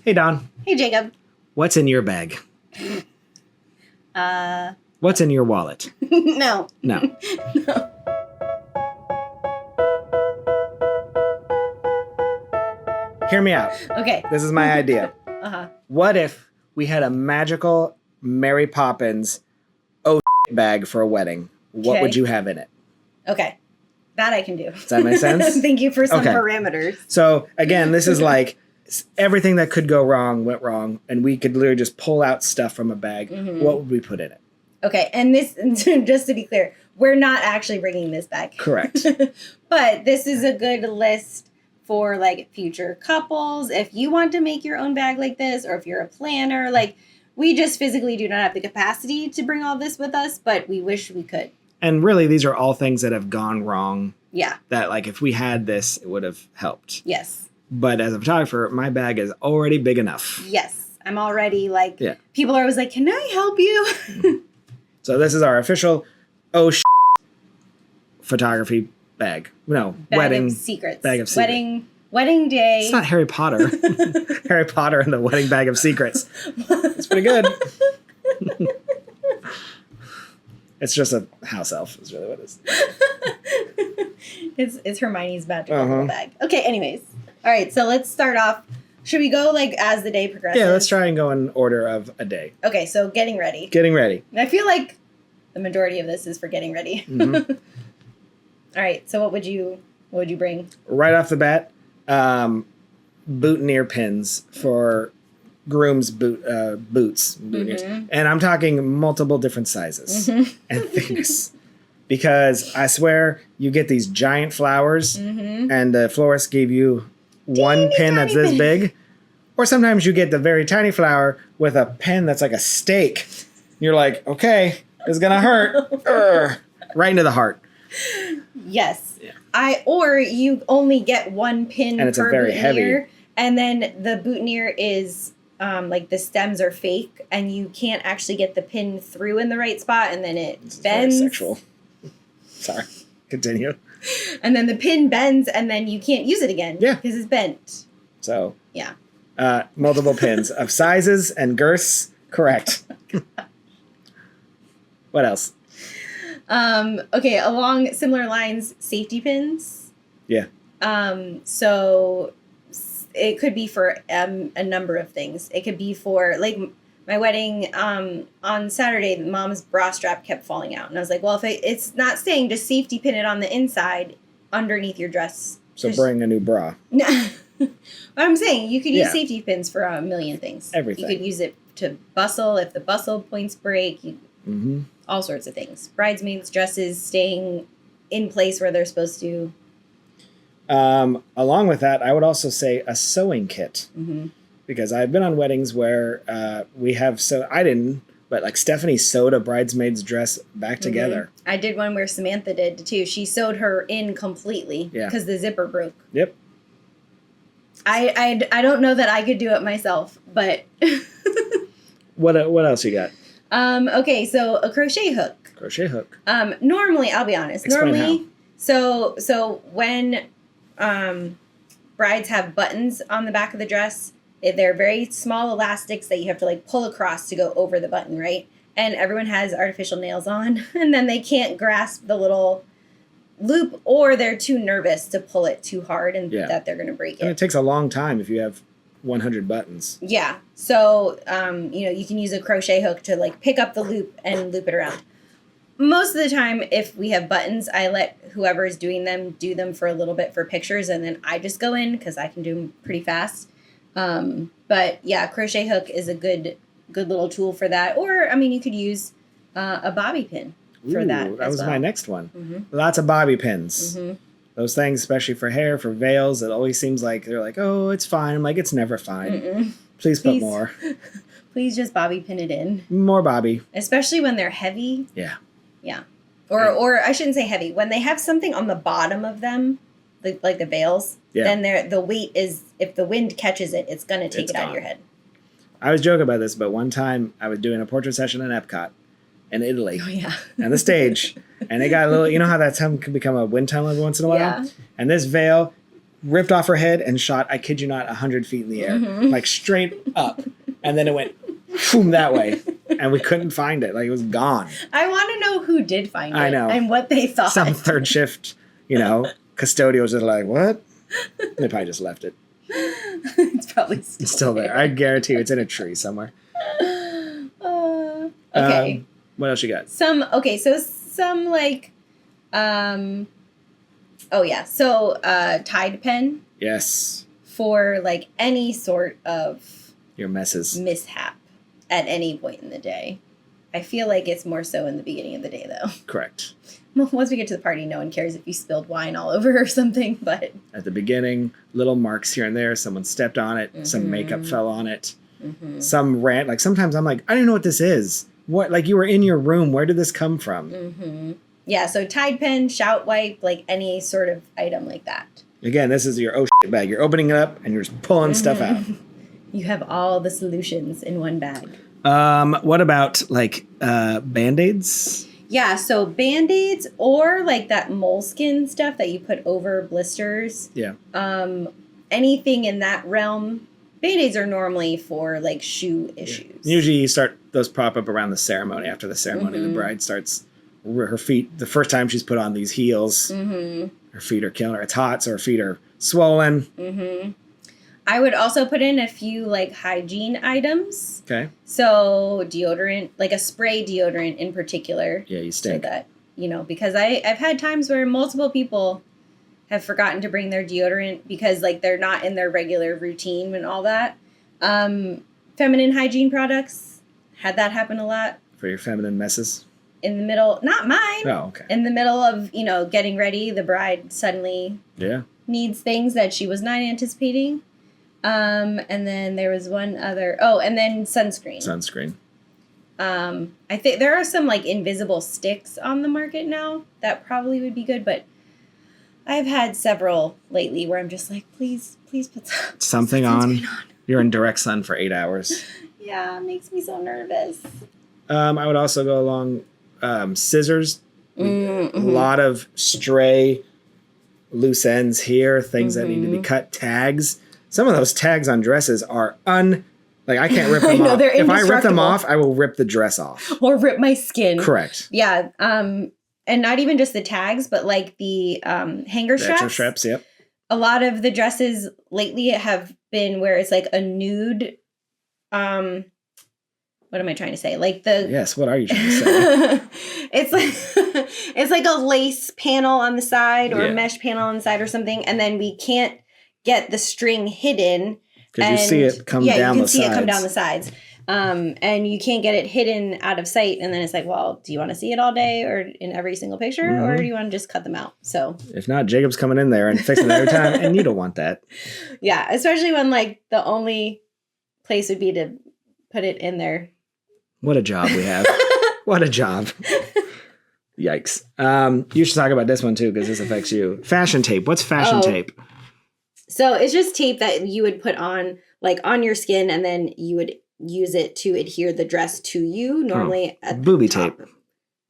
Hey, Don. Hey, Jacob. What's in your bag? What's in your wallet? No. No. No. Hear me out. Okay. This is my idea. Uh-huh. What if we had a magical Mary Poppins bag for a wedding? What would you have in it? Okay. That I can do. Does that make sense? Thank you for some Okay. parameters. So, again, this is like everything that could go wrong went wrong, and we could literally just pull out stuff from a bag. Mm-hmm. What would we put in it? Okay. And this, just to be clear, we're not actually bringing this back. Correct. But this is a good list for like future couples. If you want to make your own bag like this, or if you're a planner, like we just physically do not have the capacity to bring all this with us, but we wish we could. And really, these are all things that have gone wrong. Yeah. That, like, if we had this, it would have helped. Yes. But as a photographer, my bag is already big enough. Yes. I'm already like, Yeah. People are always like, can I help you? So this is our official photography bag. No, Bag wedding of secrets. bag of secrets. Wedding day. It's not Harry Potter. Harry Potter and the wedding bag of secrets. It's pretty good. It's just a house elf is really what it is. It's Hermione's magical little bag. Okay, anyways. All right, so let's start off. Should we go like as the day progresses? Yeah, let's try and go in order of a day. Okay, so getting ready. Getting ready. I feel like the majority of this is for getting ready. Mm-hmm. All right, so what would you bring? Right off the bat, boutonniere pins for groom's boots. Mm-hmm. And I'm talking multiple different sizes and thickness. Because I swear you get these giant flowers and the florist gave you one pin that's this big. Or sometimes you get the very tiny flower with a pin that's like a steak. You're like, okay, it's going to hurt. Urgh. Right into the heart. Yes. Yeah. Or you only get one pin and it's per a very boutonniere, heavy. And then the boutonniere is like the stems are fake and you can't actually get the pin through in the right spot and then it bends. Very sexual. Sorry. Continue. And then the pin bends and then you can't use it again. Yeah. Because it's bent. So. Yeah. Multiple pins of sizes and girths. Correct. What else? Okay, along similar lines, safety pins. Yeah. So it could be for a number of things. It could be for like my wedding on Saturday. Mom's bra strap kept falling out, and I was like, "Well, if it's not staying, just safety pin it on the inside underneath your dress." So bring a new bra. No, what I'm saying, you could use safety pins for a million things. Everything. You could use it to bustle if the bustle points break. All sorts of things. Bridesmaids' dresses staying in place where they're supposed to. Along with that, I would also say a sewing kit. Because I've been on weddings where we have I didn't, but like Stephanie sewed a bridesmaid's dress back together. I did one where Samantha did too. She sewed her in completely because the zipper broke. Yep. I don't know that I could do it myself, but What else you got? Okay, so a crochet hook. Crochet hook. Normally, I'll be honest. Explain how. So when brides have buttons on the back of the dress, they're very small elastics that you have to like pull across to go over the button, right? And everyone has artificial nails on, and then they can't grasp the little loop, or they're too nervous to pull it too hard and that they're going to break it. And it takes a long time if you have 100 buttons. Yeah. So, you can use a crochet hook to like pick up the loop and loop it around. Most of the time, if we have buttons, I let whoever is doing them do them for a little bit for pictures, and then I just go in because I can do them pretty fast. But yeah, crochet hook is a good little tool for that. Or, you could use a bobby pin for that. That was my next one. Lots of bobby pins. Those things, especially for hair, for veils, it always seems like they're like, oh, it's fine. I'm like, it's never fine. Please put more. Please just bobby pin it in. More bobby. Especially when they're heavy. Yeah. Yeah. Or I shouldn't say heavy. When they have something on the bottom of them, like the veils, then the weight is, if the wind catches it, it's going to take it out of your head. I was joking about this, but one time I was doing a portrait session in Epcot in Italy. Oh, yeah. And the stage. And they got a little, you know how that time can become a wind tunnel every once in a while? Yeah. And this veil, ripped off her head and shot, I kid you not, 100 feet in the air, like straight up. And then it went boom that way. And we couldn't find it. Like, it was gone. I want to know who did find it. I know. And what they thought. Some third shift, custodials are like, what? They probably just left it. It's probably still there. I guarantee you it's in a tree somewhere. Okay. What else you got? So Tide pen. Yes. For like any sort of your messes mishap at any point in the day. I feel like it's more so in the beginning of the day, though. Correct. Well, once we get to the party, no one cares if you spilled wine all over or something, but... At the beginning, little marks here and there. Someone stepped on it. Some makeup fell on it. Some rant. Like, sometimes I'm like, I don't know what this is. What? Like, you were in your room. Where did this come from? Yeah, so Tide pen, shout wipe, like any sort of item like that. Again, this is your shit bag. You're opening it up and you're just pulling stuff out. You have all the solutions in one bag. What about, like, Band-Aids? Yeah, so Band-Aids or like that moleskin stuff that you put over blisters. Yeah. Anything in that realm. Band-Aids are normally for like shoe issues. Yeah. Usually those pop up around the ceremony. After the ceremony, the bride starts her feet. The first time she's put on these heels, her feet are killing her. It's hot, so her feet are swollen. I would also put in a few like hygiene items. Okay. So deodorant, like a spray deodorant in particular. Yeah, you stink. So that, because I've had times where multiple people have forgotten to bring their deodorant because like they're not in their regular routine and all that. Feminine hygiene products, had that happen a lot. For your feminine messes? In the middle, not mine. Oh, okay. In the middle of, getting ready, the bride suddenly needs things that she was not anticipating. And then there was one other, and then sunscreen. I think there are some like invisible sticks on the market now that probably would be good, but I've had several lately where I'm just like, please put something on. You're in direct sun for 8 hours. Yeah, it makes me so nervous. I would also go along scissors. A lot of stray loose ends here, things that need to be cut, tags. Some of those tags on dresses are I can't rip them off. If I rip them off, I will rip the dress off. Or rip my skin. Correct. Yeah. And not even just the tags, but like the hanger straps. Extra straps, yep. A lot of the dresses lately have been where it's like a nude, what am I trying to say? Like the... Yes, what are you trying to say? it's like a lace panel on the side or a mesh panel on the side or something. And then we can't get the string hidden. Because you see it come down the sides. Yeah, you can see it come down the sides. And you can't get it hidden out of sight. And then it's like, well, do you want to see it all day or in every single picture? Or do you want to just cut them out? So if not, Jacob's coming in there and fixing it every time. And you don't want that. Yeah, especially when like the only place would be to put it in there. What a job we have. What a job. Yikes. You should talk about this one too, because this affects you. Fashion tape. What's fashion tape? So it's just tape that you would put on like on your skin and then you would use it to adhere the dress to you, normally at booby the top, tape.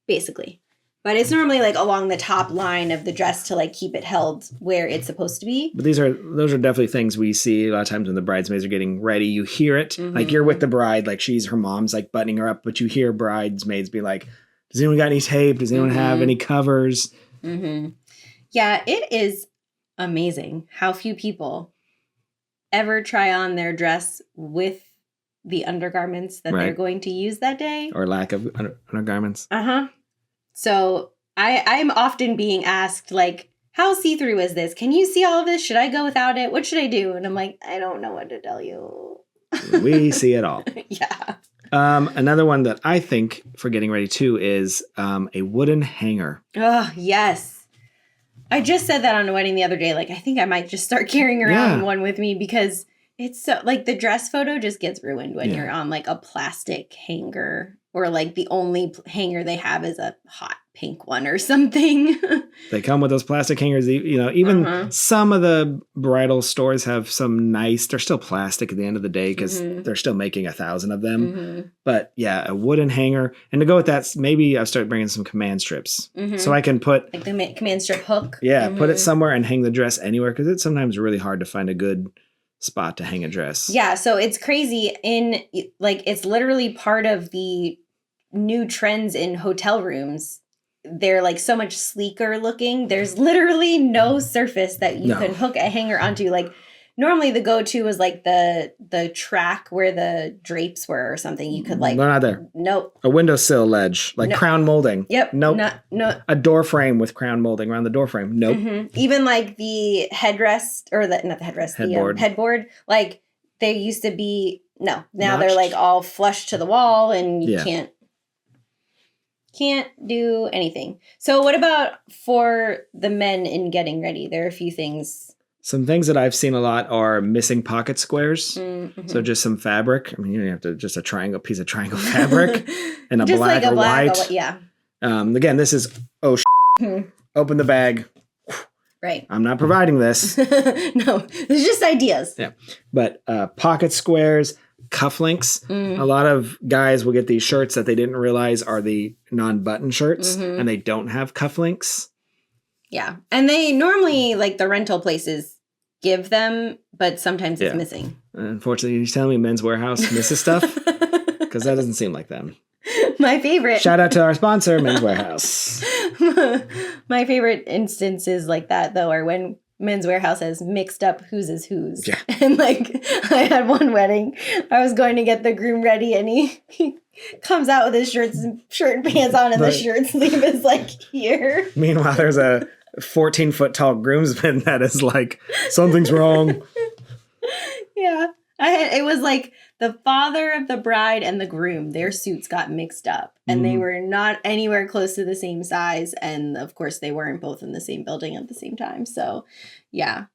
Basically. But it's normally like along the top line of the dress to like keep it held where it's supposed to be. But those are definitely things we see a lot of times when the bridesmaids are getting ready. You hear it. Like you're with the bride, like her mom's like buttoning her up, but you hear bridesmaids be like, does anyone got any tape? Does anyone have any covers? Yeah, it is amazing how few people ever try on their dress with the undergarments that they're going to use that day. Or lack of undergarments. So I'm often being asked, like, how see-through is this? Can you see all of this? Should I go without it? What should I do? And I'm like, I don't know what to tell you. We see it all. Yeah. Another one that I think for getting ready too is a wooden hanger. Oh, yes. I just said that on a wedding the other day. Like, I think I might just start carrying around one with me because It's so like the dress photo just gets ruined when Yeah. you're on like a plastic hanger or like the only hanger they have is a hot pink one or something. They come with those plastic hangers. You know, even some of the bridal stores have some nice. They're still plastic at the end of the day because they're still making 1,000 of them. But yeah, a wooden hanger. And to go with that, maybe I'll start bringing some command strips so I can put like the command strip hook. Yeah, put it somewhere and hang the dress anywhere because it's sometimes really hard to find a good spot to hang a dress. Yeah, so it's crazy it's literally part of the new trends in hotel rooms. They're like so much sleeker looking. There's literally no surface that you can hook a hanger onto. Like normally the go-to was like the track where the drapes were or something. You could like they're not there. Nope. A windowsill ledge, like crown molding. Yep. Nope. No. A door frame with crown molding around the door frame. Nope. Even like the headrest or not the headrest, Headboard. the headboard. Like they used to be now Notched. they're like all flush to the wall and you Yeah. can't do anything. So what about for the men in getting ready? There are a few things. Some things that I've seen a lot are missing pocket squares. So just some fabric. I mean, you don't have to just a piece of triangle fabric and a Just black like a or black, white. yeah. Again, this is open the bag. Right. I'm not providing this. No, it's just ideas. Yeah. But pocket squares, cufflinks. A lot of guys will get these shirts that they didn't realize are the non-button shirts and they don't have cufflinks. Yeah. And they normally, like the rental places, give them, but sometimes it's missing. Unfortunately, you're telling me Men's Warehouse misses stuff? Because that doesn't seem like them. My favorite. Shout out to our sponsor, Men's Warehouse. My favorite instances like that, though, are when Men's Warehouse has mixed up whose is whose. Yeah. And like, I had one wedding. I was going to get the groom ready, and he comes out with his shirt and pants on, and the shirt sleeve is like here. Meanwhile, there's a 14-foot tall groomsman that is like, something's wrong. Yeah. It was like the father of the bride and the groom, their suits got mixed up and they were not anywhere close to the same size. And of course they weren't both in the same building at the same time. So yeah.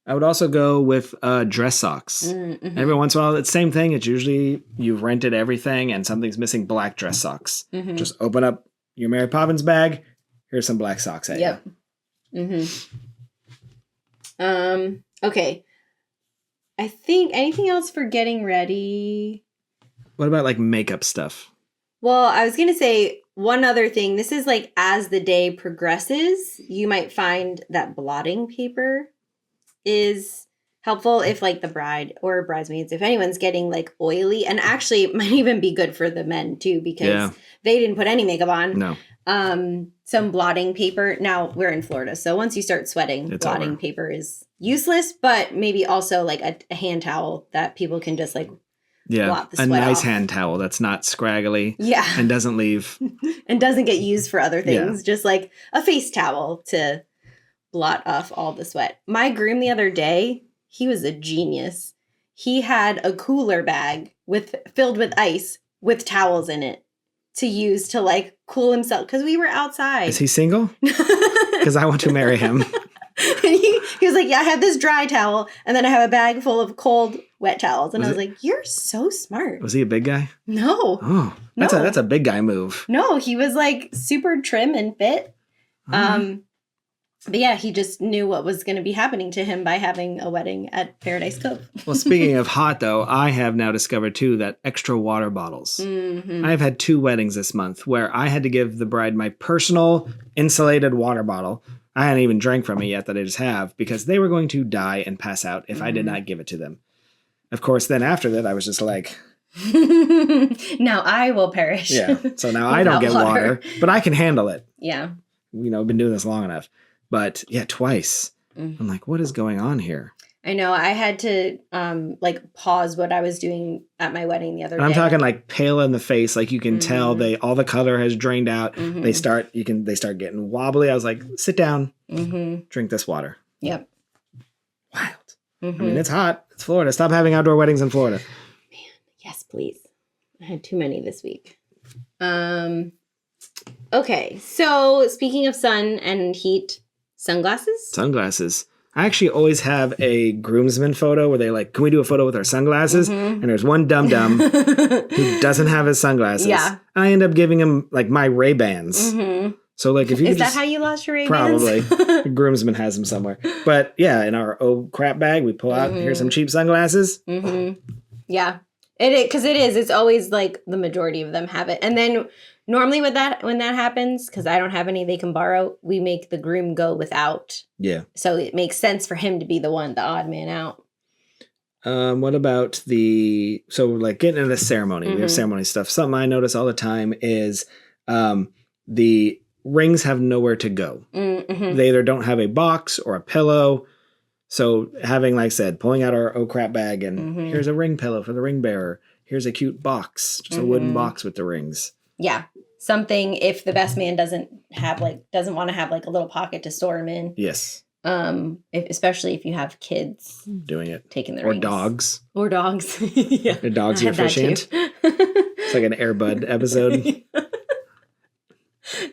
I would also go with dress socks. Every once in a while, it's the same thing. It's usually you've rented everything and something's missing. Black dress socks. Just open up your Mary Poppins bag. Here's some black socks at you. Okay. I think anything else for getting ready? What about like makeup stuff? Well, I was going to say one other thing. This is like as the day progresses, you might find that blotting paper is helpful if like the bride or bridesmaids, if anyone's getting like oily, and actually it might even be good for the men too because they didn't put any makeup on. No. Some blotting paper. Now we're in Florida, so once you start sweating, It's blotting over. paper is useless, but maybe also like a hand towel that people can just like blot the a sweat nice off. hand towel that's not scraggly Yeah. and doesn't leave. And doesn't get used for other things. Just like a face towel to blot off all the sweat. My groom the other day, he was a genius. He had a cooler bag filled with ice with towels in it to use to like cool himself because we were outside. Is he single? Because I want to marry him. And he was like, yeah, I have this dry towel and then I have a bag full of cold wet towels. And I was like, you're so smart. Was he a big guy? No. Oh, that's a big guy move. No, he was like super trim and fit. But yeah, he just knew what was going to be happening to him by having a wedding at Paradise Cove. Well, speaking of hot, though, I have now discovered, too, that extra water bottles. I've had 2 weddings this month where I had to give the bride my personal insulated water bottle. I hadn't even drank from it yet that I just have because they were going to die and pass out if I did not give it to them. Of course, then after that, I was just like... Now I will perish. Yeah, so now I don't get water, but I can handle it. Yeah. I've been doing this long enough. But yeah, twice. I'm like, what is going on here? I know. I had to like pause what I was doing at my wedding the other day. I'm talking like pale in the face, like you can tell all the color has drained out. They start getting wobbly. I was like, sit down, drink this water. Yep. Wild. I mean, it's hot. It's Florida. Stop having outdoor weddings in Florida. Man, yes, please. I had too many this week. Okay, so speaking of sun and heat. Sunglasses? Sunglasses. I actually always have a groomsman photo where they like, can we do a photo with our sunglasses? And there's one dum-dum who doesn't have his sunglasses. Yeah. And I end up giving him like my Ray-Bans. So like if you Is could that just, how you lost your Ray-Bans? probably. The groomsman has them somewhere. But yeah, in our crap bag, we pull out, here's some cheap sunglasses. Yeah. Because it is. It's always like the majority of them have it. And then normally when that happens, because I don't have any they can borrow, we make the groom go without. Yeah. So it makes sense for him to be the odd man out. What about so like getting into the ceremony, we have ceremony stuff. Something I notice all the time is the rings have nowhere to go. They either don't have a box or a pillow. So having, like I said, pulling out our crap bag and here's a ring pillow for the ring bearer. Here's a cute box, just a wooden box with the rings. Yeah. Something if the best man doesn't want to have like a little pocket to store them in. Yes. Especially if you have kids doing it. Taking the or rings. Dogs. Or dogs. Yeah. The dog's your officiant. It's like an Air Bud episode.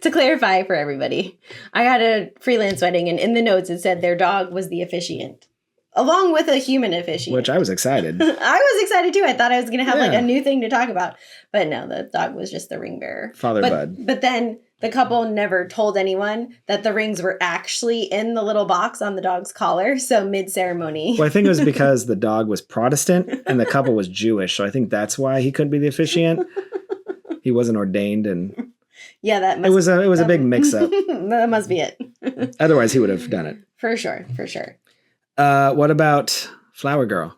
To clarify for everybody, I had a freelance wedding, and in the notes it said their dog was the officiant, along with a human officiant. Which I was excited. I was excited too. I thought I was going to have like a new thing to talk about, but no, the dog was just the ring bearer. Father Bud. But then the couple never told anyone that the rings were actually in the little box on the dog's collar. So mid-ceremony. Well, I think it was because the dog was Protestant and the couple was Jewish, so I think that's why he couldn't be the officiant. He wasn't ordained and. Yeah, that must it was a big mix-up. That must be it. Otherwise, he would have done it. For sure. What about Flower Girl?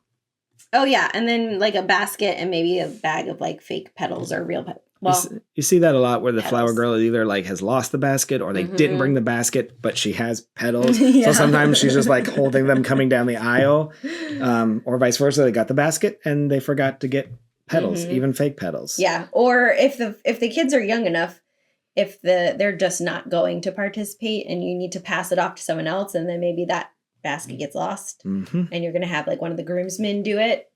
Oh, yeah. And then like a basket and maybe a bag of like fake petals or real petals. Well, you see that a lot where the flower girl either like has lost the basket or they didn't bring the basket, but she has petals. So sometimes she's just like holding them coming down the aisle, or vice versa. They got the basket and they forgot to get petals, even fake petals. Yeah. Or if the kids are young enough, if they're just not going to participate and you need to pass it off to someone else, and then maybe that basket gets lost and you're going to have like one of the groomsmen do it,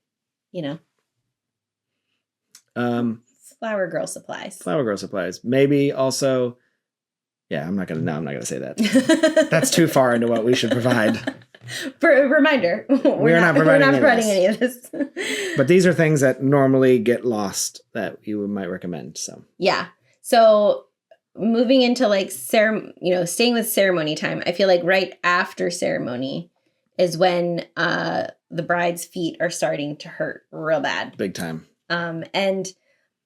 Flower girl supplies. Maybe also, I'm not gonna say that. That's too far into what we should provide. Reminder, we're not providing any of this. But these are things that normally get lost that you might recommend. So moving into like staying with ceremony time, I feel like right after ceremony is when the bride's feet are starting to hurt real bad. Big time. And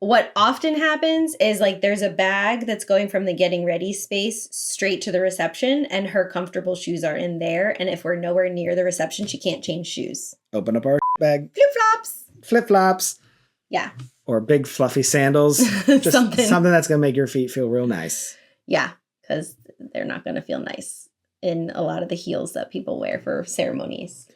what often happens is like there's a bag that's going from the getting ready space straight to the reception, and her comfortable shoes are in there. And if we're nowhere near the reception, she can't change shoes. Open up our bag. Flip-flops. Yeah. Or big fluffy sandals. Just something that's going to make your feet feel real nice. Yeah, because they're not going to feel nice in a lot of the heels that people wear for ceremonies.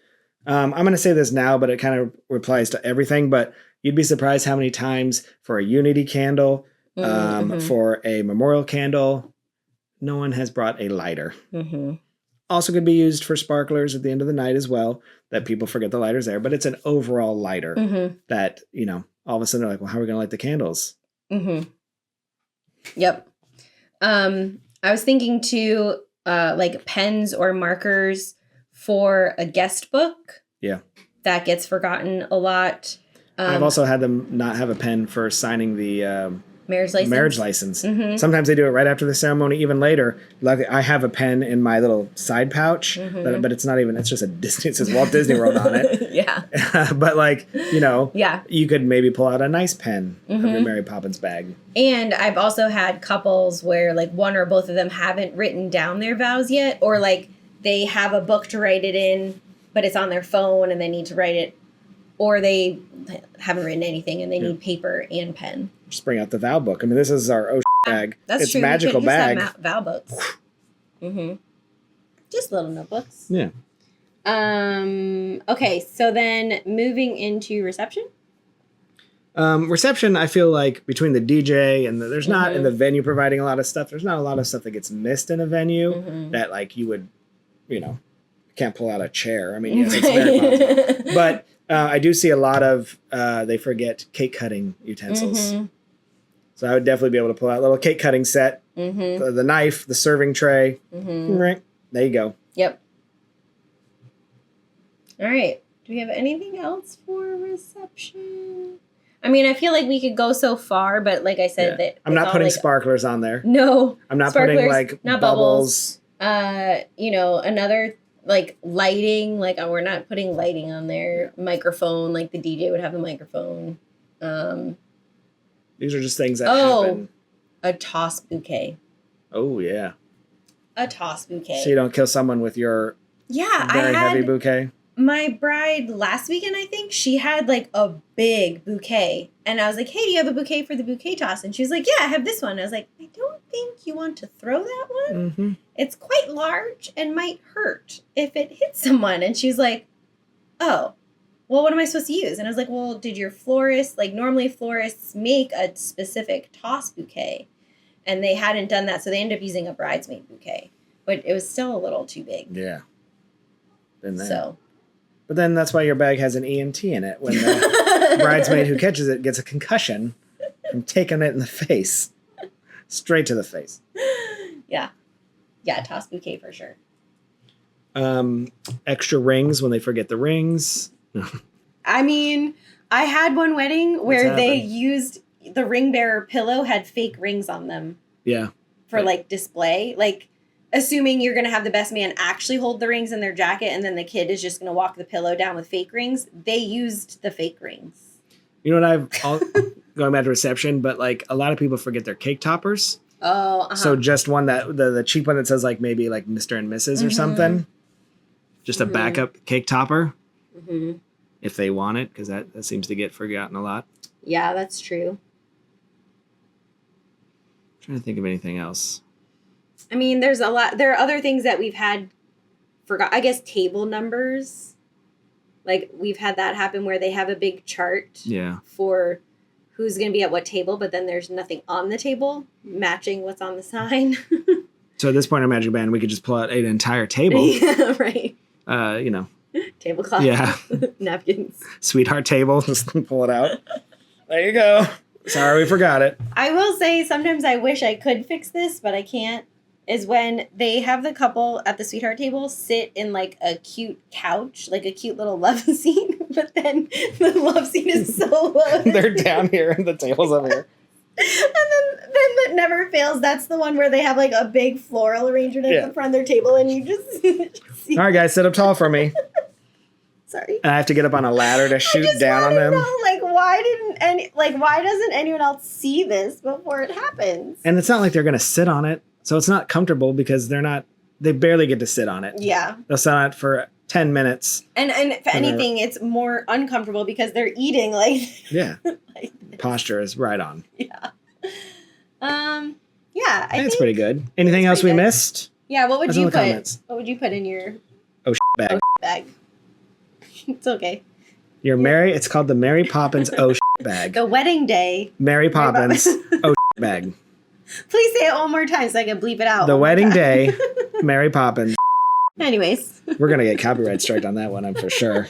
I'm going to say this now, but it kind of applies to everything. But you'd be surprised how many times for a unity candle, for a memorial candle, no one has brought a lighter. Also could be used for sparklers at the end of the night as well, that people forget the lighter's there. But it's an overall lighter that, all of a sudden they're like, well, how are we going to light the candles? Yep. I was thinking too, like pens or markers for a guest book. Yeah. That gets forgotten a lot. I've also had them not have a pen for signing the marriage license. Sometimes they do it right after the ceremony, even later. Luckily, I have a pen in my little side pouch, but it's not even, it's just a Disney, it says Walt Disney World on it. Yeah. But like, you could maybe pull out a nice pen of your Mary Poppins bag. And I've also had couples where like one or both of them haven't written down their vows yet, or like they have a book to write it in, but it's on their phone and they need to write it, or they haven't written anything and they need paper and pen. Just bring out the vow book. I mean, this is our bag. That's it's true. Magical bag. Vow books. Just little notebooks. Yeah. Okay, so then moving into reception. Reception, I feel like between the DJ and there's not in the venue providing a lot of stuff. There's not a lot of stuff that gets missed in a venue that like you would, can't pull out a chair. I mean, yes, it's very possible. But I do see a lot of they forget cake cutting utensils. So I would definitely be able to pull out a little cake cutting set, the knife, the serving tray. Right. There you go. Yep. All right. Do we have anything else for reception? I mean, I feel like we could go so far, but like I said, that I'm not putting like, sparklers on there. No. I'm not sparklers, putting like not bubbles. Another like lighting, like we're not putting lighting on there. Microphone, like the DJ would have the microphone. These are just things that happen. A toss bouquet. Oh, yeah. A toss bouquet. So you don't kill someone with your very heavy bouquet? My bride last weekend, I think, she had like a big bouquet. And I was like, hey, do you have a bouquet for the bouquet toss? And she was like, yeah, I have this one. I was like, I don't think you want to throw that one. Mm-hmm. It's quite large and might hurt if it hits someone. And she was like, oh, well, what am I supposed to use? And I was like, well, did your florist, like normally florists make a specific toss bouquet. And they hadn't done that. So they ended up using a bridesmaid bouquet. But it was still a little too big. Yeah. So. But then that's why your bag has an EMT in it. When the bridesmaid who catches it gets a concussion from taking it in the face. Straight to the face. Yeah. Yeah, toss bouquet for sure. Extra rings when they forget the rings. I mean, I had one wedding where they used the ring bearer pillow had fake rings on them. Yeah. For like display. Like, assuming you're going to have the best man actually hold the rings in their jacket and then the kid is just going to walk the pillow down with fake rings. They used the fake rings. You know what going back to reception, but like a lot of people forget their cake toppers. Oh, uh-huh. So just one that the cheap one that says like maybe like Mr. and Mrs. or something. Just a backup cake topper. Mm-hmm. If they want it, because that seems to get forgotten a lot. Yeah, that's true. I'm trying to think of anything else. I mean, there's a lot. There are other things that we've had forgot. I guess table numbers. Like we've had that happen where they have a big chart for who's going to be at what table, but then there's nothing on the table matching what's on the sign. So at this point in Magic Band, we could just pull out an entire table. Yeah, right. Tablecloth. Yeah. Napkins. Sweetheart table. Just pull it out. There you go. Sorry, we forgot it. I will say sometimes I wish I could fix this, but I can't. Is when they have the couple at the sweetheart table sit in like a cute couch, like a cute little love seat, but then the love seat is so low. They're down here and the table's up here. And then that never fails. That's the one where they have like a big floral arrangement at the front of their table and you just see. All right, guys, sit up tall for me. Sorry. And I have to get up on a ladder to shoot down on them. Why doesn't anyone else see this before it happens? And it's not like they're going to sit on it. So it's not comfortable because they barely get to sit on it. Yeah. They'll sit on it for 10 minutes. And if anything, it's more uncomfortable because they're eating Yeah. Posture is right on. Yeah. Yeah, I think it's pretty good. Anything else we missed? Yeah, what would you put? Comments. What would you put in your bag? Bag. It's okay. It's called the Mary Poppins bag. The wedding day. Mary Poppins bag. Please say it one more time so I can bleep it out. The wedding day, Mary Poppins. Anyways. We're going to get copyright strike on that one, I'm for sure.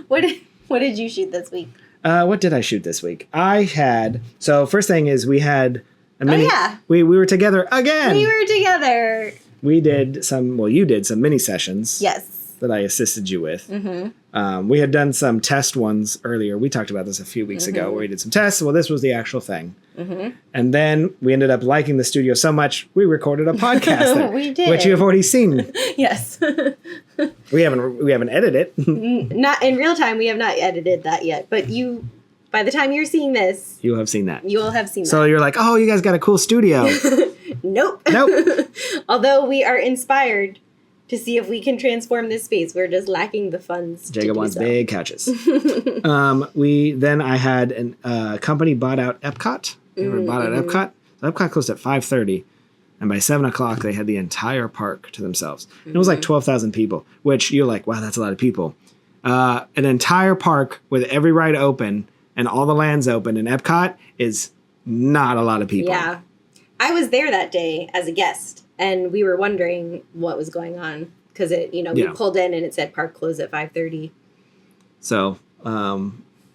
What did you shoot this week? What did I shoot this week? First thing is we had a mini. Oh, yeah. We were together again. We were together. We did you did some mini sessions. Yes. That I assisted you with. Mm-hmm. We had done some test ones earlier. We talked about this a few weeks ago where we did some tests. Well, this was the actual thing. Mm-hmm. And then we ended up liking the studio so much, we recorded a podcast there. We did. Which you have already seen. Yes. We haven't edited it. Not in real time. We have not edited that yet. But by the time you're seeing this, you'll have seen that. You will have seen that. So you're like, oh, you guys got a cool studio. Nope. Although we are inspired to see if we can transform this space. We're just lacking the funds. Jacob wants big couches. I had a company bought out Epcot. They bought out Epcot. So Epcot closed at 5:30, and by 7 o'clock they had the entire park to themselves. And it was like 12,000 people, which you're like, wow, that's a lot of people. An entire park with every ride open and all the lands open in Epcot is not a lot of people. Yeah, I was there that day as a guest. And we were wondering what was going on because we pulled in and it said park closed at 5:30. So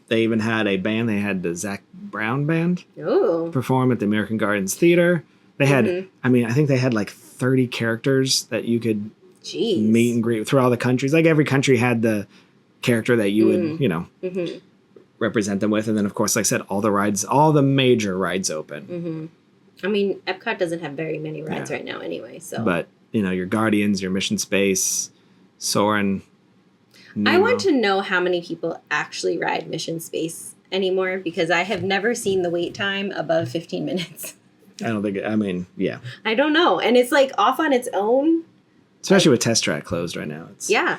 they even had a band. They had the Zach Brown band perform at the American Gardens Theater. They had, I think they had like 30 characters that you could meet and greet through all the countries. Like every country had the character that you would, you know, represent them with. And then, of course, like I said, all the major rides open. I mean, Epcot doesn't have very many rides right now anyway, so. But, you know, your Guardians, your Mission Space, Soarin', Nemo. I want to know how many people actually ride Mission Space anymore, because I have never seen the wait time above 15 minutes. I don't think, I mean, yeah. I don't know. And it's like off on its own. Especially with Test Track closed right now. Yeah.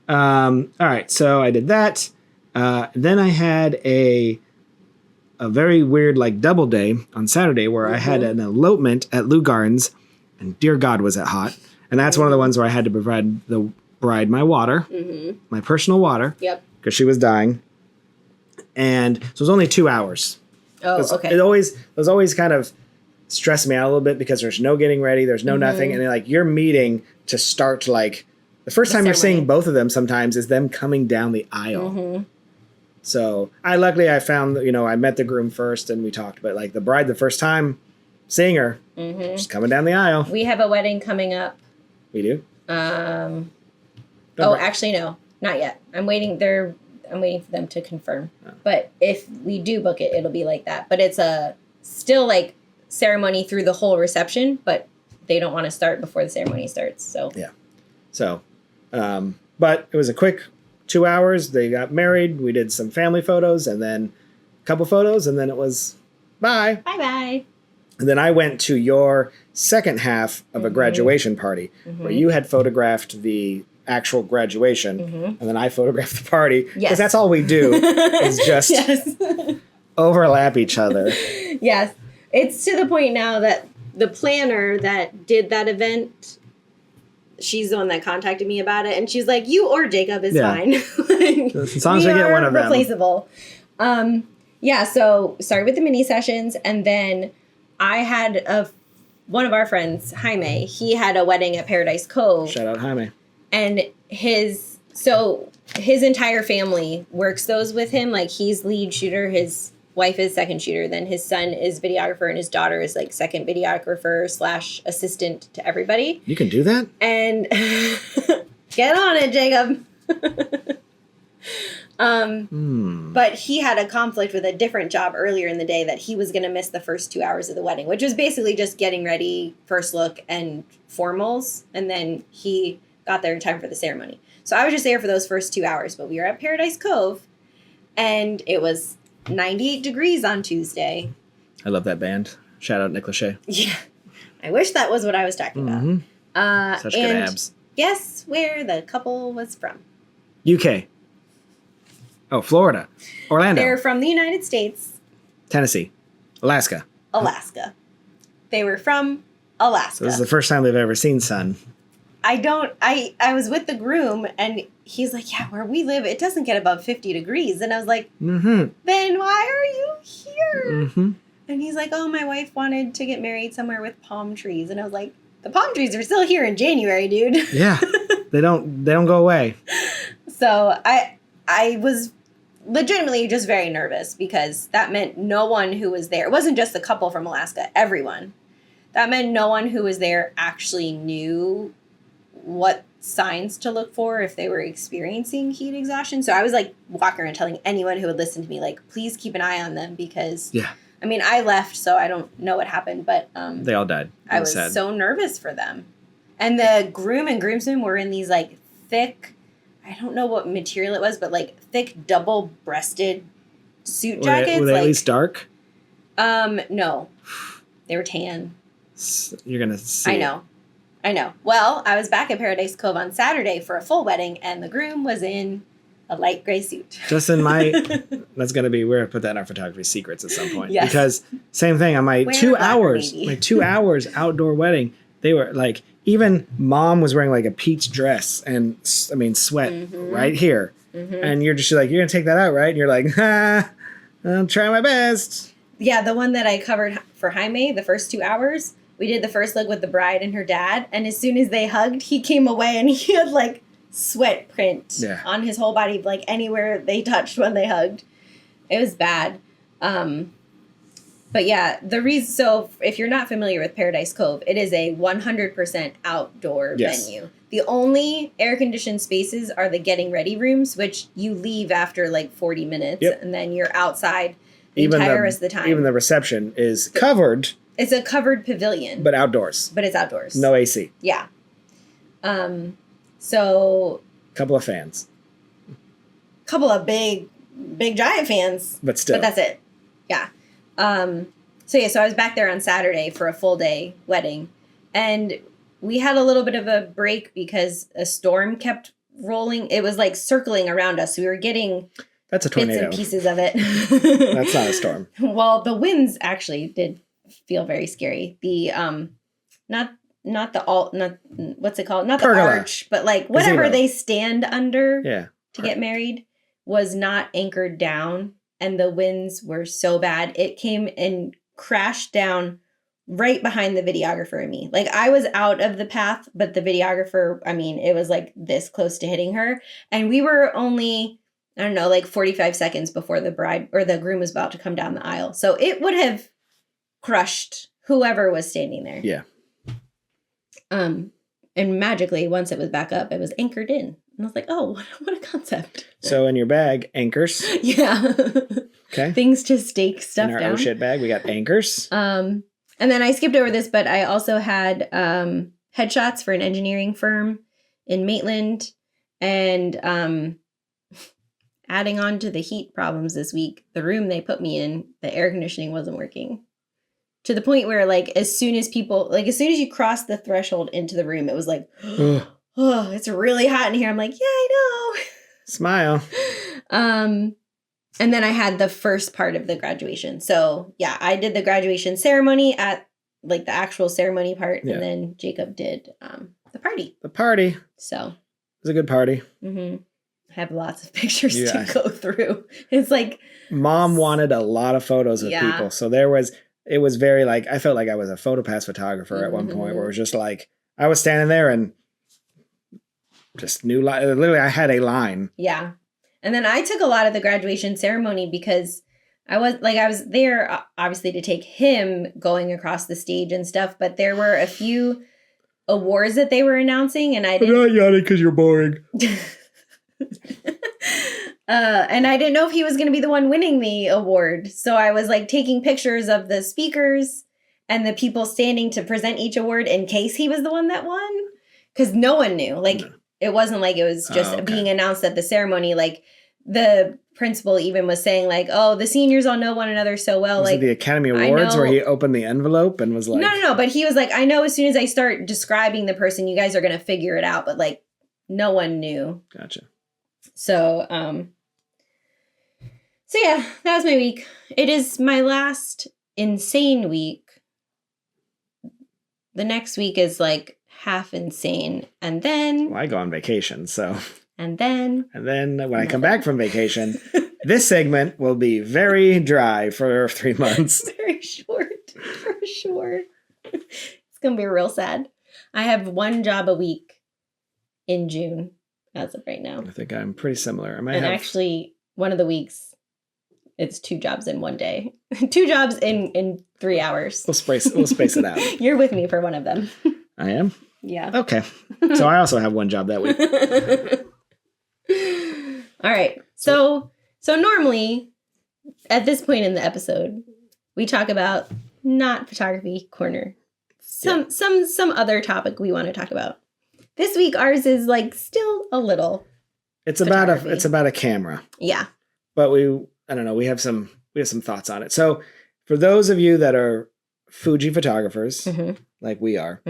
All right, so I did that. Then I had a very weird like double day on Saturday where I had an elopement at Lou Gardens, and dear God was it hot. And that's one of the ones where I had to provide the bride my water, my personal water, because she was dying. And so it was only 2 hours. Oh, okay. It was always kind of stressed me out a little bit because there's no getting ready, there's no nothing, and then like you're meeting to start like the first time you're seeing both of them sometimes is them coming down the aisle. So I found, you know, I met the groom first and we talked, but like the bride, the first time seeing her, just coming down the aisle. We have a wedding coming up. We do? Actually, no, not yet. I'm waiting for them to confirm. Oh. But if we do book it, it'll be like that. But it's a still like ceremony through the whole reception, but they don't want to start before the ceremony starts. So yeah. So, but it was a quick 2 hours. They got married. We did some family photos and then a couple photos, and then it was bye. Bye. And then I went to your second half of a graduation party where you had photographed the actual graduation, and then I photographed the party. Because that's all we do is just overlap each other. Yes. It's to the point now that the planner that did that event, she's the one that contacted me about it, and she's like, you or Jacob is fine. Like, as long as we get one of them. Replaceable. So started with the mini sessions, and then I had one of our friends, Jaime, he had a wedding at Paradise Cove. Shout out Jaime. And his entire family works those with him. Like, he's lead shooter, his wife is second shooter, then his son is videographer, and his daughter is like second videographer / assistant to everybody. You can do that? And get on it, Jacob. But he had a conflict with a different job earlier in the day that he was going to miss the first 2 hours of the wedding, which was basically just getting ready, first look, and formals. And then he got there in time for the ceremony. So I was just there for those first 2 hours, but we were at Paradise Cove, and it was 98 degrees on Tuesday. I love that band. Shout out Nick Lachey. Yeah. I wish that was what I was talking about. Such good abs. Guess where the couple was from? UK. Oh, Florida. Orlando. They're from the United States. Tennessee. Alaska. They were from Alaska. So this is the first time they've ever seen sun. I was with the groom, and he's like, yeah, where we live, it doesn't get above 50 degrees. And I was like, then why are you here? And he's like, oh, my wife wanted to get married somewhere with palm trees. And I was like, the palm trees are still here in January, dude. Yeah. They don't go away. So I was legitimately just very nervous, because that meant no one who was there. It wasn't just the couple from Alaska, everyone. That meant no one who was there actually knew what signs to look for if they were experiencing heat exhaustion. So I was like walking around telling anyone who would listen to me, like, please keep an eye on them, because I mean, I left, so I don't know what happened, but they all died. I was so nervous for them. And the groom and groomsmen were in these like thick, I don't know what material it was, but like thick double-breasted suit jackets. Were they at least dark? No. They were tan. You're going to see. I know. Well, I was back at Paradise Cove on Saturday for a full wedding, and the groom was in a light gray suit. Just in my, that's going to be, we're going to put that in our photography secrets at some point. Yes. Because same thing on my 2 hours, my 2 hours outdoor wedding, they were like, even mom was wearing like a peach dress and sweat right here. And you're just like, you're going to take that out, right? And you're like, I'll try my best. Yeah, the one that I covered for Jaime, the first 2 hours, we did the first look with the bride and her dad. And as soon as they hugged, he came away and he had like sweat print on his whole body, like anywhere they touched when they hugged. It was bad. But yeah, the reason, so if you're not familiar with Paradise Cove, it is a 100% outdoor venue. The only air-conditioned spaces are the getting ready rooms, which you leave after like 40 minutes, and then you're outside the entire rest of the time. Even the reception is covered. It's a covered pavilion. But outdoors. But it's outdoors. No AC. Yeah. So... Couple of fans. Couple of big giant fans. But still. But that's it. Yeah. So I was back there on Saturday for a full day wedding, and we had a little bit of a break because a storm kept rolling. It was like circling around us. So we were getting that's a tornado. Bits and pieces of it. That's not a storm. Well, the winds actually did feel very scary. The not what's it called? Not the arch, but like whatever Gazebo. They stand under to get married was not anchored down. And the winds were so bad. It came and crashed down right behind the videographer and me. Like, I was out of the path, but the videographer, I mean, it was like this close to hitting her. And we were only, I don't know, like 45 seconds before the bride or the groom was about to come down the aisle. So it would have crushed whoever was standing there. Yeah. And magically, once it was back up, it was anchored in. And I was like, oh, what a concept. So in your bag, anchors. Yeah. Okay. Things to stake stuff down. In our oh shit bag, we got anchors. And then I skipped over this, but I also had headshots for an engineering firm in Maitland. And adding on to the heat problems this week, the room they put me in, the air conditioning wasn't working. To the point where, like, as soon as you cross the threshold into the room, it was like... oh, it's really hot in here. I'm like, yeah, I know. Smile. And then I had the first part of the graduation. So yeah, I did the graduation ceremony at like the actual ceremony part. Yeah. And then Jacob did the party. The party. So. It was a good party. Mm-hmm. I have lots of pictures to go through. It's like. Mom wanted a lot of photos of people. So it was very like, I felt like I was a PhotoPass photographer at one point where it was just like, I was standing there and just literally I had a line. Yeah. And then I took a lot of the graduation ceremony because I was there obviously to take him going across the stage and stuff, but there were a few awards that they were announcing and I didn't. I'm not yawning because you're boring. And I didn't know if he was going to be the one winning the award. So I was like taking pictures of the speakers and the people standing to present each award in case he was the one that won. Because no one knew. Like, it wasn't like it was just being announced at the ceremony. Like, the principal even was saying, like, oh, the seniors all know one another so well. Was like it the Academy Awards where he opened the envelope and was like... No. But he was like, I know as soon as I start describing the person, you guys are going to figure it out. But, like, no one knew. Gotcha. So yeah, that was my week. It is my last insane week. The next week is, like, half insane, and then I go on vacation, so and then when I come back from vacation, this segment will be very dry for 3 months. Very short, for sure. It's gonna be real sad. I have one job a week in June as of right now. I think I'm pretty similar. Actually, one of the weeks, it's 2 jobs in one day. 2 jobs in 3 hours. We'll space it out. You're with me for one of them. I am? Yeah. Okay. So I also have one job that week. All right. So normally at this point in the episode, we talk about not photography corner. Some other topic we want to talk about. This week ours is like still a little. It's about a camera. Yeah. But I don't know, we have some thoughts on it. So for those of you that are Fuji photographers, like we are,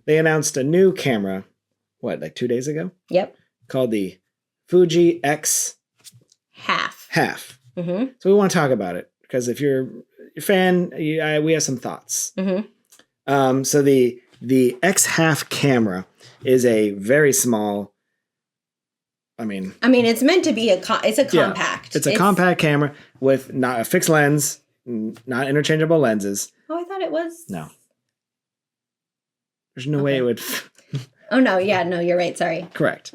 they announced a new camera, like 2 days ago? Yep. Called the Fuji X Half. So we want to talk about it because if you're a fan, we have some thoughts. So the X Half camera is a very small. I mean, it's meant to be it's a compact. It's a compact camera with not a fixed lens, not interchangeable lenses. Oh, I thought it was. No. There's no way it would. Oh no! Yeah, no, you're right. Sorry. Correct.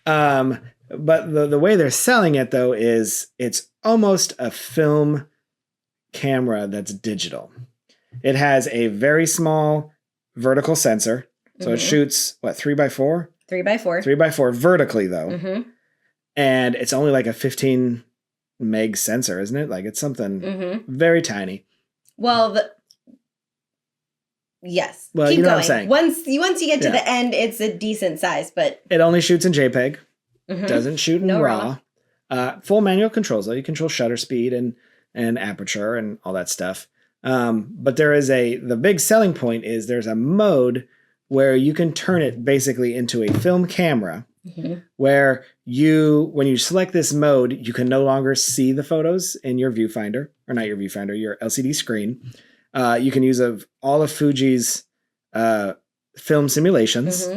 But the way they're selling it though is it's almost a film camera that's digital. It has a very small vertical sensor. So it shoots, what, 3x4? 3x4. 3x4 vertically, though. Mm-hmm. And it's only like a 15 meg sensor, isn't it? Like it's something very tiny. Well, yes. Well, Keep you know going. what I'm saying. Once you get to the end, it's a decent size, but it only shoots in JPEG. Doesn't shoot in No RAW. Full manual controls, though. You control shutter speed and aperture and all that stuff. But there is the big selling point is there's a mode where you can turn it basically into a film camera where when you select this mode, you can no longer see the photos in your viewfinder, or not your viewfinder, your LCD screen. You can use all of Fuji's film simulations.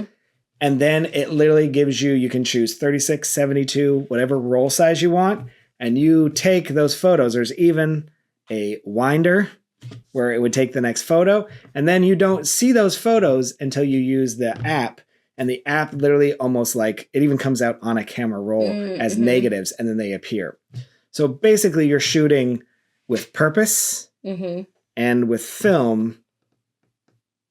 And then it literally gives you can choose 36, 72, whatever roll size you want. And you take those photos. There's even a winder where it would take the next photo. And then you don't see those photos until you use the app. And the app literally almost like it even comes out on a camera roll as negatives, and then they appear. So basically you're shooting with purpose and with film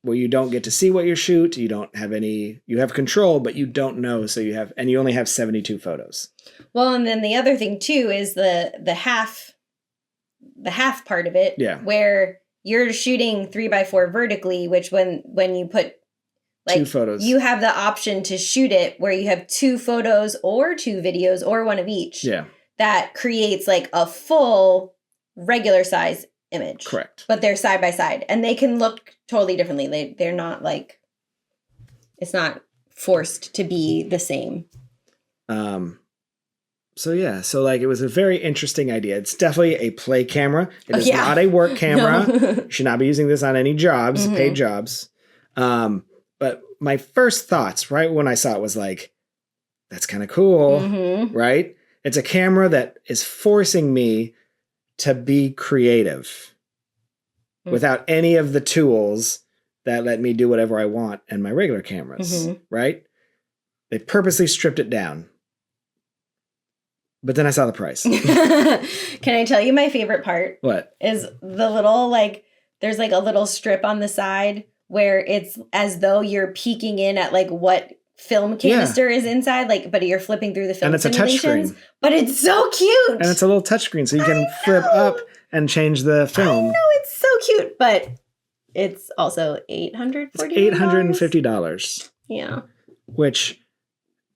where you don't get to see what you shoot. You don't have you have control, but you don't know. So you only have 72 photos. Well, and then the other thing too is the half part of it, where you're shooting 3x4 vertically, which when you put like 2 photos, you have the option to shoot it where you have 2 photos or 2 videos or one of each. Yeah. That creates like a full regular size image. Correct. But they're side by side and they can look totally differently. They're not like, it's not forced to be the same. So like it was a very interesting idea. It's definitely a play camera. It is not a work camera. You should not be using this on any jobs, paid jobs. But my first thoughts right when I saw it was like, that's kind of cool, right? It's a camera that is forcing me to be creative without any of the tools that let me do whatever I want in my regular cameras, right? They purposely stripped it down. But then I saw the price. Can I tell you my favorite part? What? Is the little, like, there's like a little strip on the side where it's as though you're peeking in at like what film canister is inside, like, but you're flipping through the film and it's simulations. A touchscreen. But it's so cute. And it's a little touchscreen, so you can flip up and change the film. I know, it's so cute, but it's also $840. It's $850. Yeah.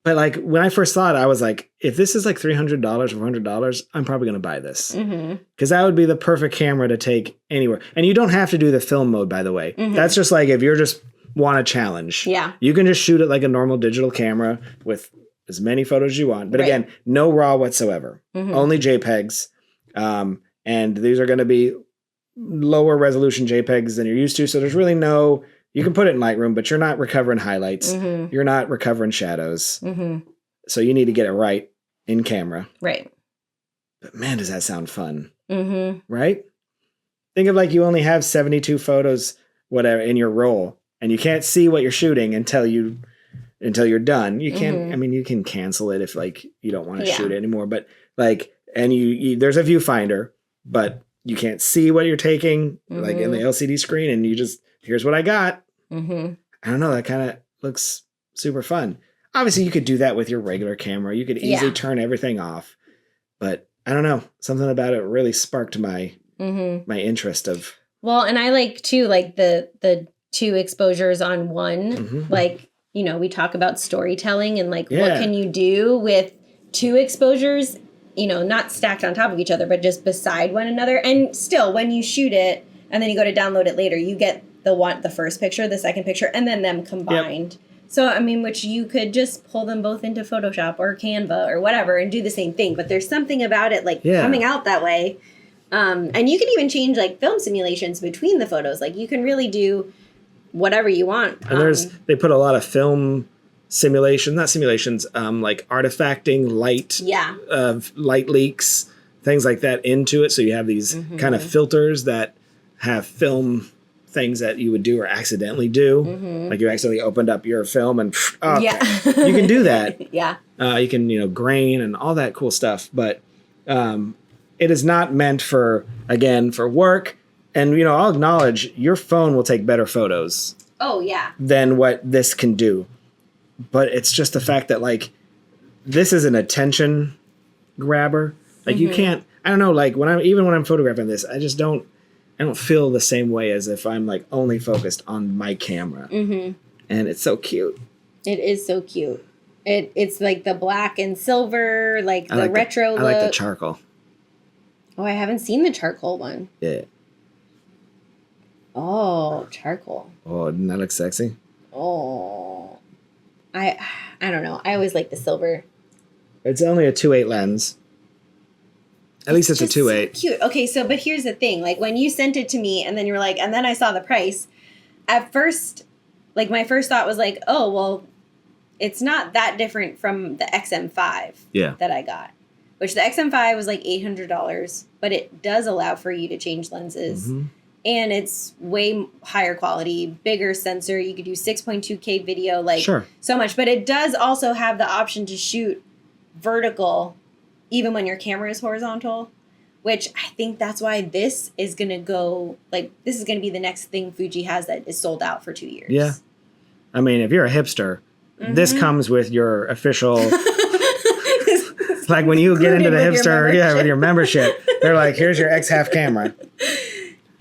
But like when I first saw it, I was like, if this is like $300 or $400, I'm probably going to buy this. Because that would be the perfect camera to take anywhere. And you don't have to do the film mode, by the way. That's just like if you're just want a challenge. Yeah. You can just shoot it like a normal digital camera with as many photos as you want. But again, no RAW whatsoever. Only JPEGs. And these are going to be lower resolution JPEGs than you're used to. So there's really you can put it in Lightroom, but you're not recovering highlights. You're not recovering shadows. So you need to get it right in camera. Right. But man, does that sound fun. Right? Think of like you only have 72 photos, whatever, in your roll, and you can't see what you're shooting until you're done. You can't, I mean, you can cancel it if like you don't want to shoot it anymore, but like, and there's a viewfinder, but you can't see what you're taking like in the LCD screen, and you just, here's what I got. I don't know. That kind of looks super fun. Obviously, you could do that with your regular camera. You could easily turn everything off. But I don't know. Something about it really sparked my my interest of. Well, and I like too, like the 2 exposures on one. Like, you know, we talk about storytelling and like what can you do with 2 exposures, you know, not stacked on top of each other, but just beside one another. And still, when you shoot it and then you go to download it later, you get the first picture, the second picture, and then them combined. So, I mean, which you could just pull them both into Photoshop or Canva or whatever and do the same thing. But there's something about it, like, coming out that way. And you can even change, like, film simulations between the photos. Like, you can really do whatever you want. And they put a lot of film not simulations, like artifacting, light leaks, things like that into it. So you have these kind of filters that have film things that you would do or accidentally do. Like you accidentally opened up your film and you can do that. You can, grain and all that cool stuff. But it is not meant for work. And, you know, I'll acknowledge your phone will take better photos Oh, yeah. than what this can do. But it's just the fact that, like, this is an attention grabber. Like, you can't, I don't know, like, when I'm photographing this, I don't feel the same way as if I'm, like, only focused on my camera. And it's so cute. It is so cute. It's like the black and silver, like the retro look. I like the charcoal. Oh, I haven't seen the charcoal one. Yeah. Oh, charcoal. Oh, doesn't that look sexy? Oh. I don't know. I always like the silver. It's only a 2.8 lens. At least it's a 2.8. So cute. Okay, so but here's the thing. Like when you sent it to me and then you were like, and then I saw the price. At first, like my first thought was like, oh, well, it's not that different from the XM5 that I got. Which the XM5 was like $800, but it does allow for you to change lenses. And it's way higher quality, bigger sensor. You could do 6.2K video, like so much. But it does also have the option to shoot vertical even when your camera is horizontal, which I think that's why this is going to go, like, this is going to be the next thing Fuji has that is sold out for 2 years. Yeah. I mean, if you're a hipster, this comes with your official... like when you get into the hipster, with your membership, they're like, here's your X-half camera.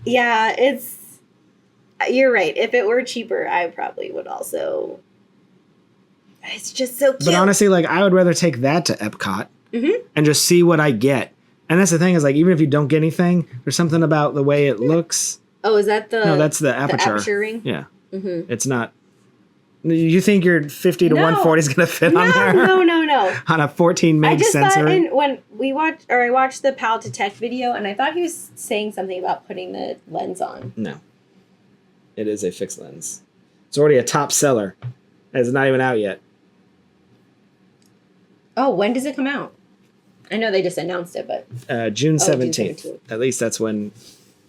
Yeah, you're right. If it were cheaper, I probably would also. It's just so cute. But honestly, like, I would rather take that to Epcot and just see what I get. And that's the thing is, like, even if you don't get anything, there's something about the way it looks. Oh, is that No, that's the aperture. The aperture ring? Yeah. It's not. You think your 50 to 140 is going to fit on there? No. On a 14 meg sensor? When I watched the Pal to Tech video, and I thought he was saying something about putting the lens on. No. It is a fixed lens. It's already a top seller. It's not even out yet. Oh, when does it come out? I know they just announced it, but... June 17th. At least that's when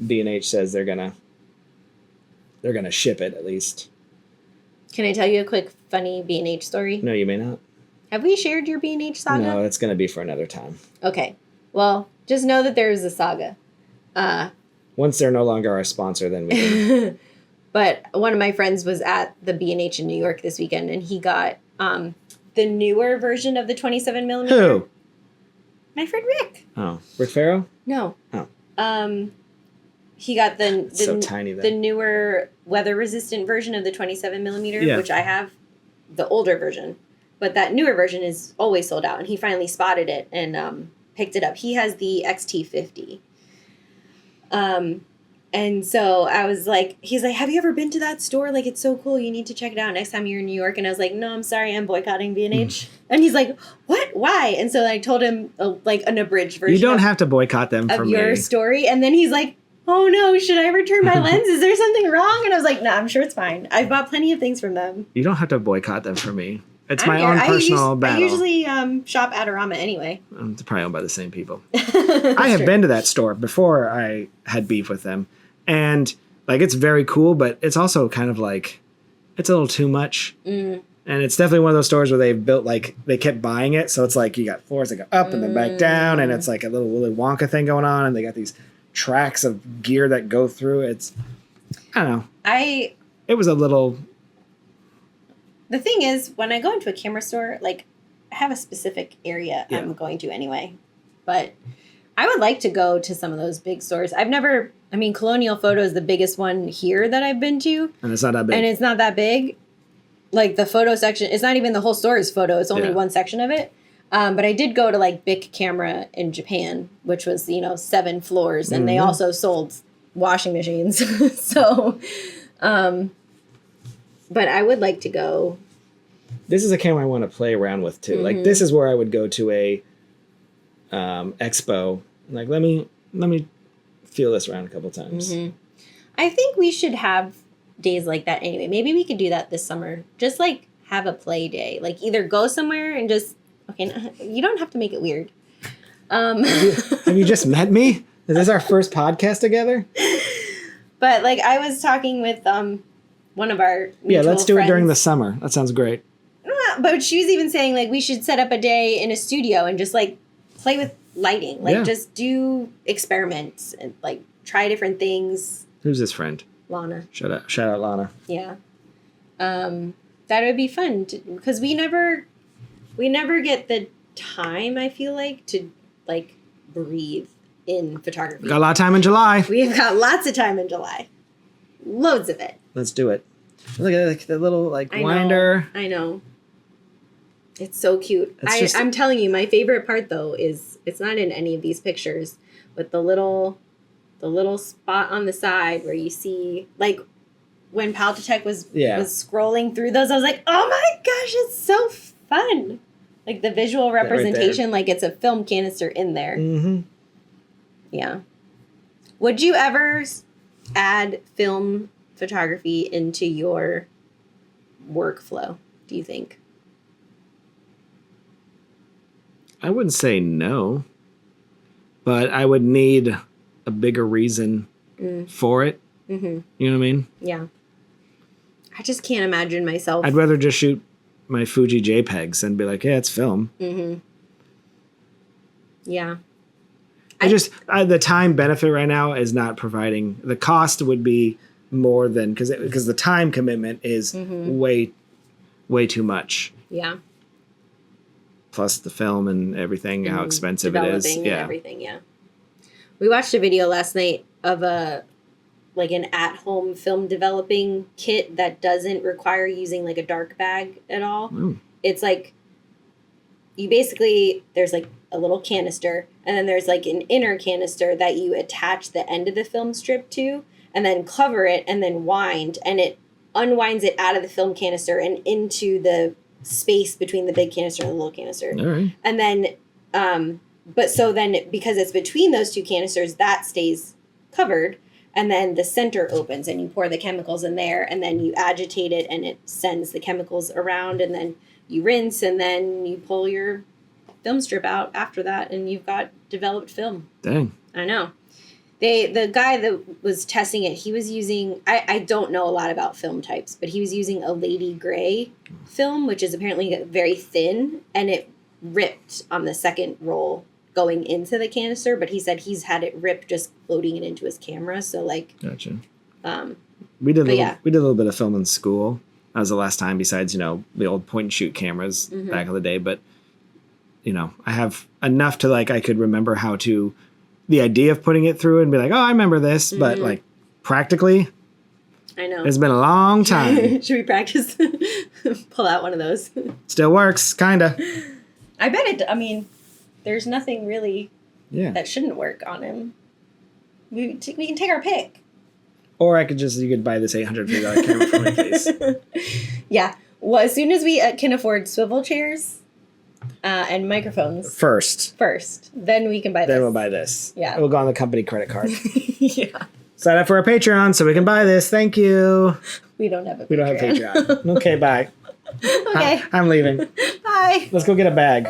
B&H says they're gonna ship it, at least. Can I tell you a quick funny B&H story? No, you may not. Have we shared your B&H saga? No, it's going to be for another time. Okay. Well, just know that there is a saga. Once they're no longer our sponsor, then we can. But one of my friends was at the B&H in New York this weekend, and he got the newer version of the 27 millimeter. Who? My friend Rick. Oh, Rick Farrow? No. Oh. He got so tiny, the newer weather-resistant version of the 27 millimeter, which I have, the older version. But that newer version is always sold out, and he finally spotted it and picked it up. He has the XT50. And so I was like, he's like, have you ever been to that store? Like, it's so cool. You need to check it out next time you're in New York. And I was like, no, I'm sorry. I'm boycotting B&H. And he's like, what? Why? And so I told him, like, an abridged version. You don't have to boycott them for me. Of your story. And then he's like, oh, no, should I return my lens? Is there something wrong? And I was like, no, I'm sure it's fine. I've bought plenty of things from them. You don't have to boycott them for me. It's my own personal battle. I usually shop at Adorama anyway. It's probably owned by the same people. I have been to that store before I had beef with them. And, like, it's very cool, but it's also kind of like, it's a little too much. And it's definitely one of those stores where they've built, like, they kept buying it. So it's like you got floors that go up and then back down. And it's like a little Willy Wonka thing going on. And they got these tracks of gear that go through. It's, I don't know. It was a little... The thing is, when I go into a camera store, like, I have a specific area I'm going to anyway. But I would like to go to some of those big stores. Colonial Photo is the biggest one here that I've been to. And it's not that big. Like, the photo section, it's not even the whole store is photo. It's only one section of it. But I did go to, like, Bic Camera in Japan, which was, 7 floors. And they also sold washing machines. So... but I would like to go. This is a camera I want to play around with too. Like, this is where I would go to a expo. Like, let me feel this around a couple times. I think we should have days like that anyway. Maybe we could do that this summer. Just like have a play day. Like, either go somewhere and just you don't have to make it weird. Have you just met me? Is this our first podcast together? But like, I was talking with one of our let's do friends. it during the summer. That sounds great. But she was even saying, like, we should set up a day in a studio and just, like, play with lighting. Like Yeah. just do experiments and like try different things. Who's this friend? Lana. Shout out Lana. Yeah. That would be fun because we never get the time, I feel like, to like breathe in photography. We got a lot of time in July. We've got lots of time in July. Loads of it. Let's do it. Look at like, the little like I winder. know. I know. It's so cute. It's I'm telling you, my favorite part though is it's not in any of these pictures, but the little spot on the side where you see like when Paltatech was scrolling through those, I was like, oh my gosh, it's so fun. Like the visual representation, like it's a film canister in there. Mm-hmm. Yeah. Would you ever add film photography into your workflow, do you think? I wouldn't say no, but I would need a bigger reason for it. Mm-hmm. You know what I mean? Yeah. I just can't imagine myself. I'd rather just shoot my Fuji JPEGs and be like, yeah, it's film. Mm-hmm. Yeah. The time benefit right now is not providing. The cost would be more than because the time commitment is way too much. Yeah. Plus the film and everything, how expensive it is. Developing and everything, yeah. We watched a video last night of an at-home film developing kit that doesn't require using like a dark bag at all. Mm. It's like there's like a little canister and then there's like an inner canister that you attach the end of the film strip to and then cover it and then wind, and it unwinds it out of the film canister and into the space between the big canister and the little canister. All right. And then because it's between those two canisters, that stays covered, and then the center opens and you pour the chemicals in there and then you agitate it and it sends the chemicals around, and then you rinse and then you pull your film strip out after that and you've got developed film. Dang. I know. The guy that was testing it, he was using, I don't know a lot about film types, but he was using a Lady Gray film, which is apparently very thin, and it ripped on the second roll going into the canister, but he said he's had it rip just loading it into his camera. So like, gotcha. We did a little bit of film in school. That was the last time, besides, the old point and shoot cameras back in the day. But, I have enough to I could remember the idea of putting it through and be like, oh, I remember this. But practically, I know. It's been a long time. Should we practice? Pull out one of those. Still works, kind of. I bet it, there's nothing really that shouldn't work on him. We can take our pick. Or you could buy this $850 camera for my case. Yeah. Well, as soon as we can afford swivel chairs and microphones. First. Then we can buy this. Then we'll buy this. Yeah. It will go on the company credit card. Yeah. Sign up for our Patreon so we can buy this. Thank you. We don't have a Patreon. We don't have Patreon. Okay, bye. Okay. I'm leaving. Bye. Let's go get a bag.